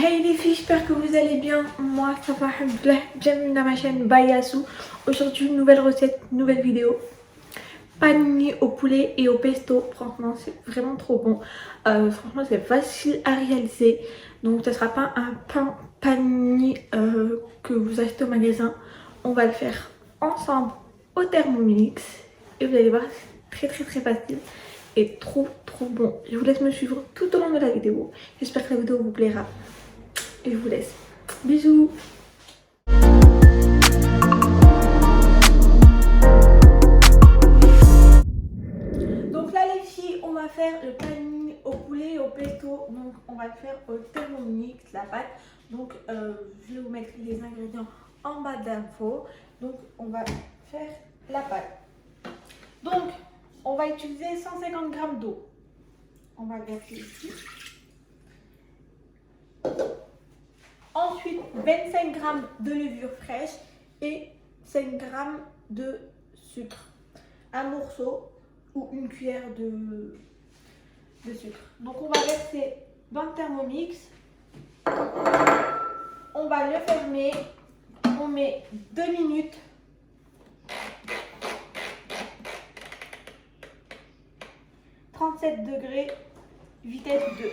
Hey les filles, j'espère que vous allez bien. Moi ça va, alhamdoulilah. Bienvenue dans ma chaîne Bayassou. Aujourd'hui, une nouvelle recette, nouvelle vidéo. Panini au poulet et au pesto. Franchement, c'est vraiment trop bon. Franchement, c'est facile à réaliser. Donc, ce sera pas un pain panini que vous achetez au magasin. On va le faire ensemble au Thermomix. Et vous allez voir, c'est très facile et trop bon. Je vous laisse me suivre tout au long de la vidéo. J'espère que la vidéo vous plaira. Et je vous laisse. Bisous. Donc là les filles, on va faire le panini au poulet et au pesto. Donc on va le faire au Thermomix, la pâte. Donc je vais vous mettre les ingrédients en bas d'infos. Donc on va faire la pâte. Donc on va utiliser 150 g d'eau. On va le verser ici. Ensuite, 25 g de levure fraîche et 5 g de sucre. Un morceau ou une cuillère de sucre. Donc on va verser dans le Thermomix. On va le fermer. On met 2 minutes. « 37 degrés, vitesse 2.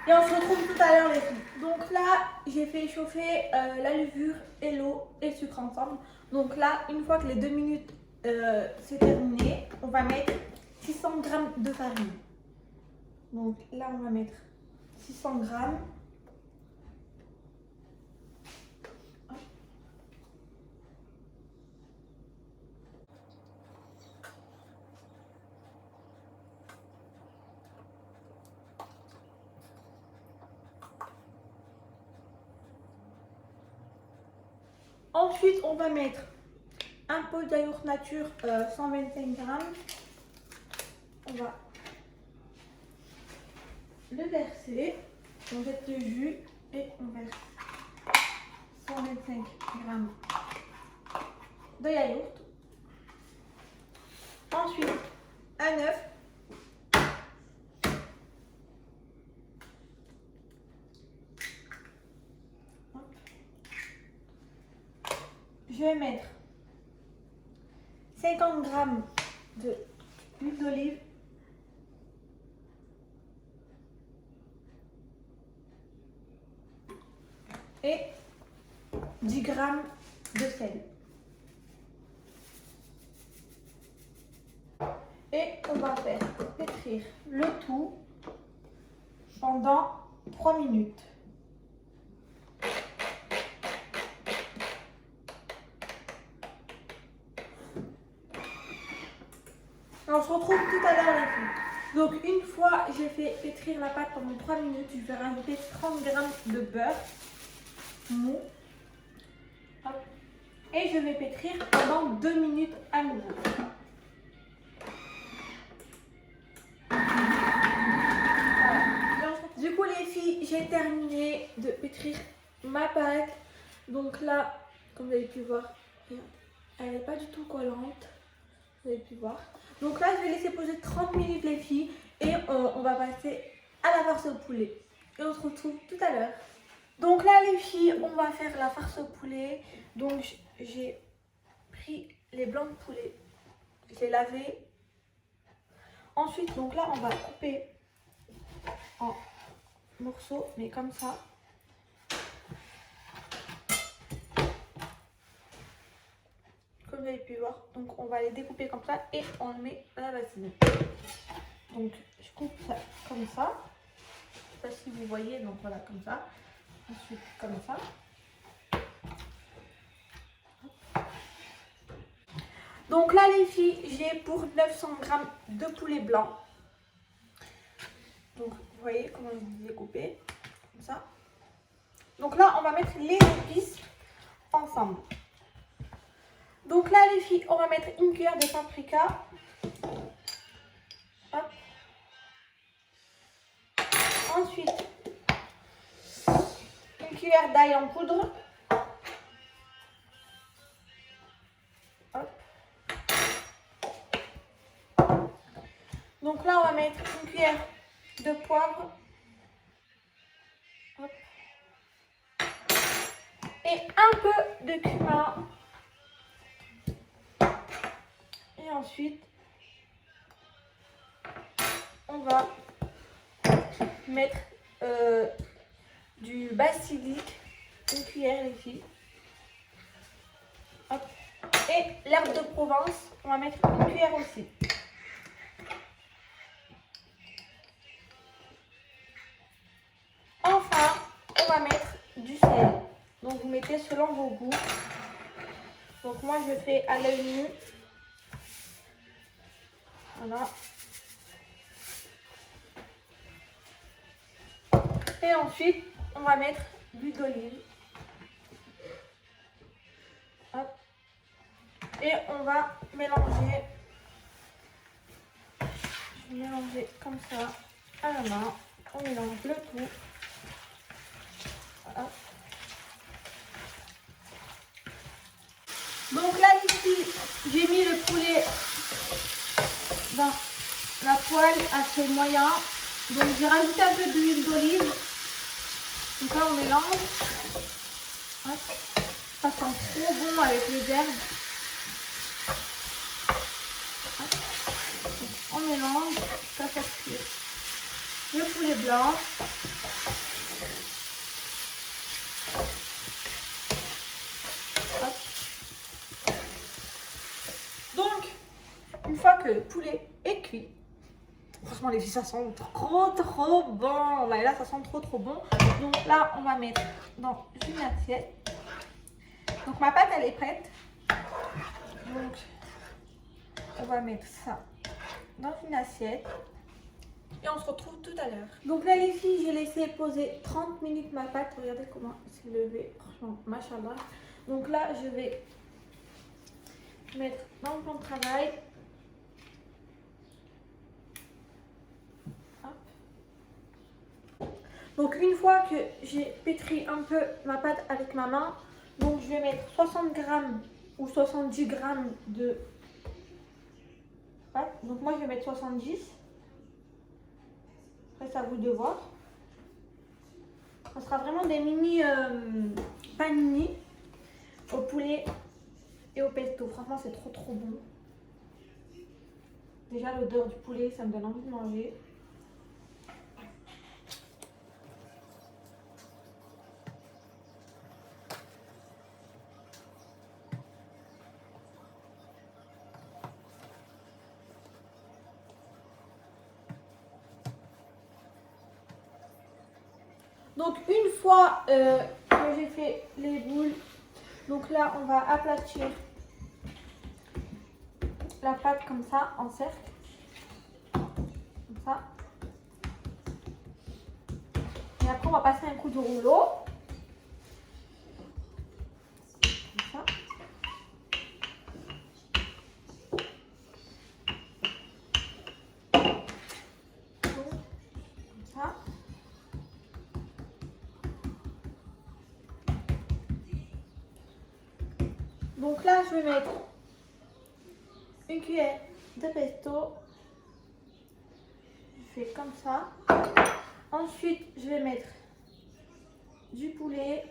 Et on se retrouve tout à l'heure les filles. Donc là, j'ai fait chauffer la levure et l'eau et le sucre ensemble. Donc là, une fois que les 2 minutes c'est terminé, on va mettre 600 g de farine. Donc là, on va mettre 600 g. Ensuite, on va mettre un pot de yaourt nature 125 g. On va le verser. On jette le jus et on verse 125 g de yaourt. Ensuite, un œuf. Je vais mettre 50 g d'huile d'olive. Et 10 g de sel. Et on va faire pétrir le tout pendant 3 minutes. On se retrouve tout à l'heure les filles. Donc une fois j'ai fait pétrir la pâte pendant 3 minutes, je vais rajouter 30 g de beurre mou. Hop. Et je vais pétrir pendant 2 minutes à nouveau. Voilà. Du coup les filles, j'ai terminé de pétrir ma pâte. Donc là, comme vous avez pu voir, elle n'est pas du tout collante. Vous avez pu voir. Donc là, je vais laisser poser 30 minutes les filles et on va passer à la farce au poulet. Et on se retrouve tout à l'heure. Donc là les filles, on va faire la farce au poulet. Donc j'ai pris les blancs de poulet, je les lavé. Ensuite, donc là, on va couper en morceaux, mais comme ça. Comme vous avez pu voir, donc on va les découper comme ça et on le met à la bassine. Donc je coupe ça comme ça. Je ne sais pas si vous voyez, donc voilà comme ça. Ensuite comme ça. Donc là les filles, j'ai pour 900 g de poulet blanc. Donc vous voyez comment je les ai coupés, comme ça. Donc là on va mettre les épices ensemble. Donc là les filles, on va mettre une cuillère de paprika. Hop. Ensuite, une cuillère d'ail en poudre. Hop. Donc là, on va mettre une cuillère de poivre. un peu de cumin. Et ensuite, on va mettre du basilic, une cuillère les filles. Hop. Et l'herbe de Provence, on va mettre une cuillère aussi. Enfin, on va mettre du sel. Donc vous mettez selon vos goûts. Donc moi je fais à l'œil nu. Voilà. Et ensuite, on va mettre l'huile d'olive. Hop. Et on va mélanger. Je vais mélanger comme ça à la main. On mélange le tout. Voilà. Donc là ici, j'ai mis le poulet dans la poêle assez moyen. Donc j'ai rajouté un peu d'huile d'olive. Donc là on mélange. Hop. Ça sent trop bon avec les herbes. Hop. On mélange, ça fait cuire le poulet blanc. Hop. Donc, une fois que le poulet est cuit, franchement les filles, ça sent trop bon. Là, ça sent trop bon. Donc là, on va mettre dans une assiette. Donc ma pâte, elle est prête. Donc, on va mettre ça dans une assiette. Et on se retrouve tout à l'heure. Donc là les filles, j'ai laissé poser 30 minutes ma pâte. Regardez comment elle s'est levée. Franchement, machallah. Donc là, je vais mettre dans le plan de travail. Hop. Donc une fois que j'ai pétri un peu ma pâte avec ma main, donc je vais mettre 60 grammes ou 70 grammes de pâte. Donc moi je vais mettre 70. Après c'est à vous de voir. Ça sera vraiment des mini panini au poulet et au pesto. Franchement c'est trop bon. Déjà l'odeur du poulet, ça me donne envie de manger. Donc une fois que j'ai fait les boules, donc là on va aplatir la pâte comme ça en cercle. Comme ça. Et après on va passer un coup de rouleau. Comme ça. Comme ça. Donc là je vais mettre une cuillère de pesto. Je fais comme ça. Ensuite je vais mettre du poulet.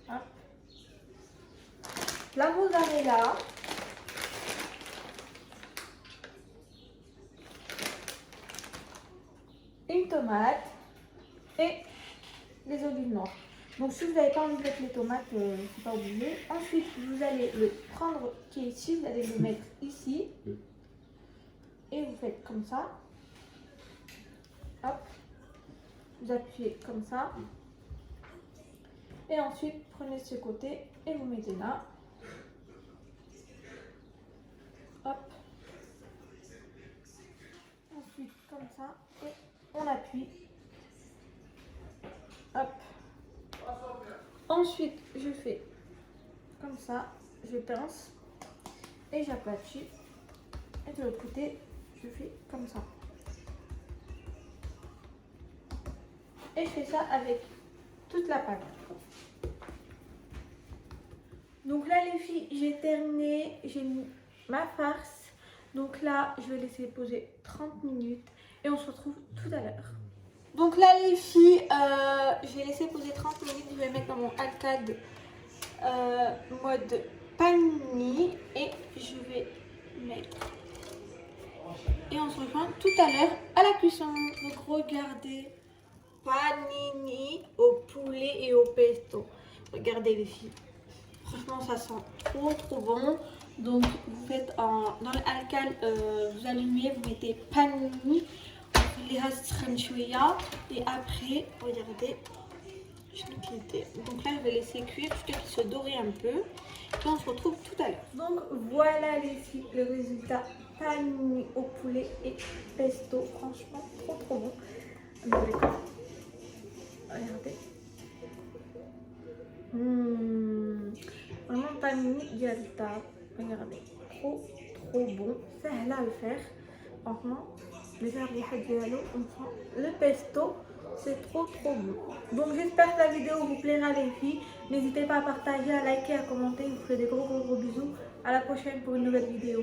Hop. La mozzarella. Une tomate et les olives noires. Donc si vous n'avez pas envie de mettre les tomates, c'est pas obligé. Ensuite, vous allez le prendre qui est ici, vous allez le mettre ici. Et vous faites comme ça. Hop. Vous appuyez comme ça. Et ensuite, prenez ce côté et vous mettez là. Hop. Ensuite, comme ça. Et on appuie. Hop. Ensuite, je fais comme ça. Je pince. Et j'aplatis. Et de l'autre côté, je fais comme ça. Et je fais ça avec toute la pâte. Donc là les filles, j'ai terminé, j'ai mis ma farce. Donc là, je vais laisser poser 30 minutes et on se retrouve tout à l'heure. Donc là les filles, je vais laisser poser 30 minutes, je vais mettre dans mon alcade mode panini et je vais mettre. Et on se rejoint tout à l'heure à la cuisson. Donc regardez, panini au poulet et au pesto. Regardez les filles, franchement ça sent trop bon. Donc vous faites dans l'alcal, vous allumez, vous mettez panini, et après regardez. Donc là je vais laisser cuire jusqu'à qu'il se dore un peu. Et on se retrouve tout à l'heure. Donc voilà les filles, le résultat panini au poulet et pesto. Franchement trop bon. Regardez. Vraiment panini dialta. Regardez, trop bon. C'est là à le faire. Franchement, le pesto, c'est trop bon. Donc j'espère que la vidéo vous plaira les filles. N'hésitez pas à partager, à liker, à commenter. Je vous fais des gros bisous. À la prochaine pour une nouvelle vidéo.